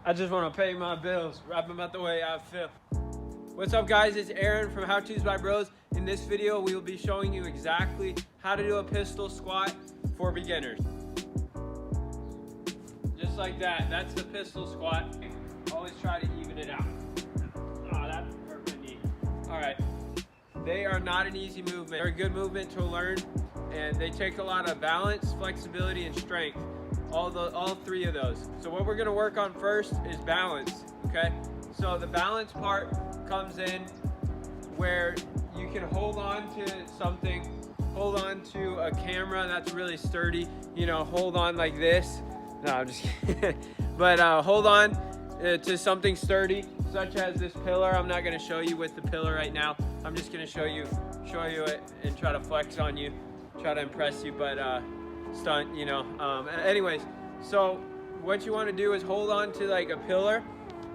I just want to pay my bills, rap them out the way I feel. What's up guys, it's Aaron from How To's by Bros. In this video, we will be showing you exactly how to do a pistol squat for beginners. Just like that, that's the pistol squat. Always try to even it out. Oh, that hurt my knee. All right, they are not an easy movement. They're a good movement to learn, and they take a lot of balance, flexibility, and strength. All three of those. So what we're gonna work on first is balance, okay? So the balance part comes in where you can hold on to something, hold on to a camera that's really sturdy, you know, hold on like this. No, I'm just kidding. But hold on to something sturdy, such as this pillar. I'm not gonna show you with the pillar right now. I'm just gonna show you it and try to flex on you, try to impress you, but stunt, you know. Anyways, so what you want to do is hold on to like a pillar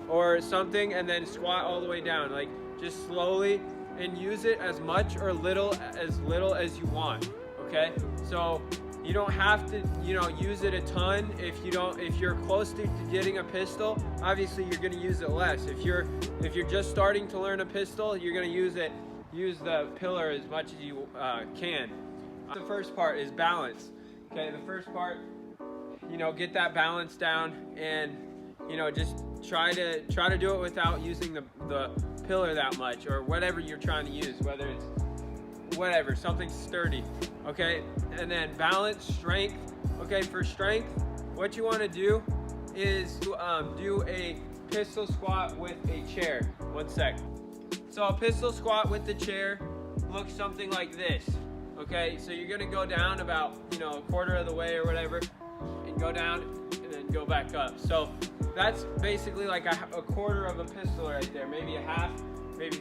or something and then squat all the way down, like just slowly, and use it as much or little as you want. Okay, so you don't have to, you know, use it a ton. If you're close to getting a pistol, obviously you're going to use it less. If you're just starting to learn a pistol, you're going to use the pillar as much as you can. The first part is balance. Okay, the first part, you know, get that balance down, and you know, just try to do it without using the pillar that much, or whatever you're trying to use, whether it's whatever, something sturdy. Okay, and then balance, strength. Okay, for strength, what you want to do is do a pistol squat with a chair. One sec. So a pistol squat with the chair looks something like this. Okay, so you're gonna go down about, you know, a quarter of the way or whatever, and go down and then go back up. So that's basically like a quarter of a pistol right there, maybe a half, maybe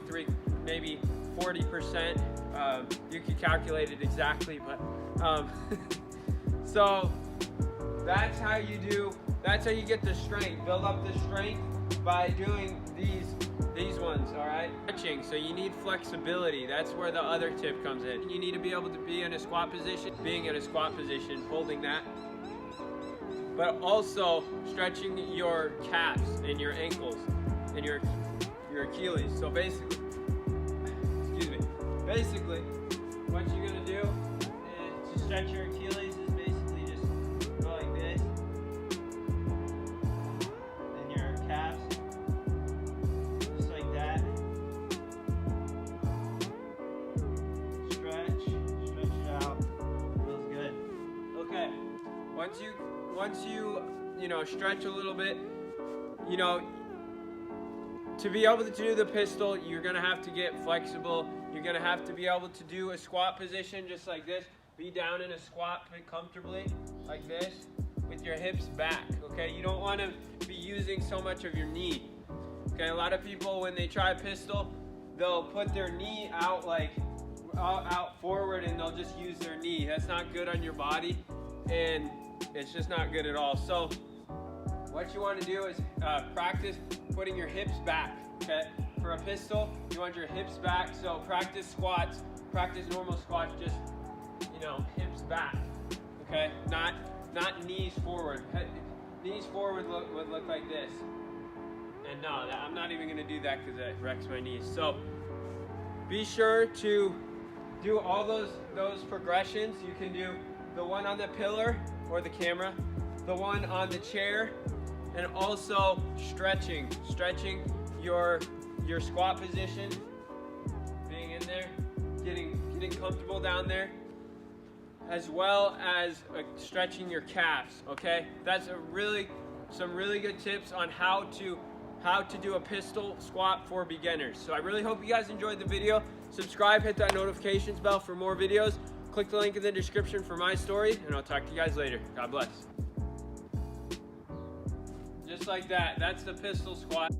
40%. You can calculate it exactly, but so that's how you get the strength. Build up the strength by doing these ones, all right? Stretching, so you need flexibility. That's where the other tip comes in. You need to be able to be in a squat position, holding that, but also stretching your calves and your ankles and your Achilles. So basically, what you're gonna do is to stretch your Achilles is basically just go like this, and your calves just like that. Stretch it out. Feels good. Okay. Once you know, stretch a little bit, you know, to be able to do the pistol, you're gonna have to get flexible. You're gonna have to be able to do a squat position just like this. Be down in a squat comfortably like this with your hips back, okay? You don't wanna be using so much of your knee. Okay, a lot of people, when they try pistol, they'll put their knee out like out forward, and they'll just use their knee. That's not good on your body, and it's just not good at all. So what you want to do is practice putting your hips back. Okay, for a pistol, you want your hips back. So practice squats, practice normal squats, just, you know, hips back. Okay, not knees forward. Knees forward would look like this. And no, I'm not even gonna do that because it wrecks my knees. So be sure to do all those progressions. You can do the one on the pillar or the camera, the one on the chair, and also stretching your squat position, being in there, getting comfortable down there, as well as stretching your calves. Okay, that's some really good tips on how to do a pistol squat for beginners. So I really hope you guys enjoyed the video. Subscribe, hit that notifications bell for more videos. Click the link in the description for my story, and I'll talk to you guys later. God bless. Just like that, that's the pistol squat.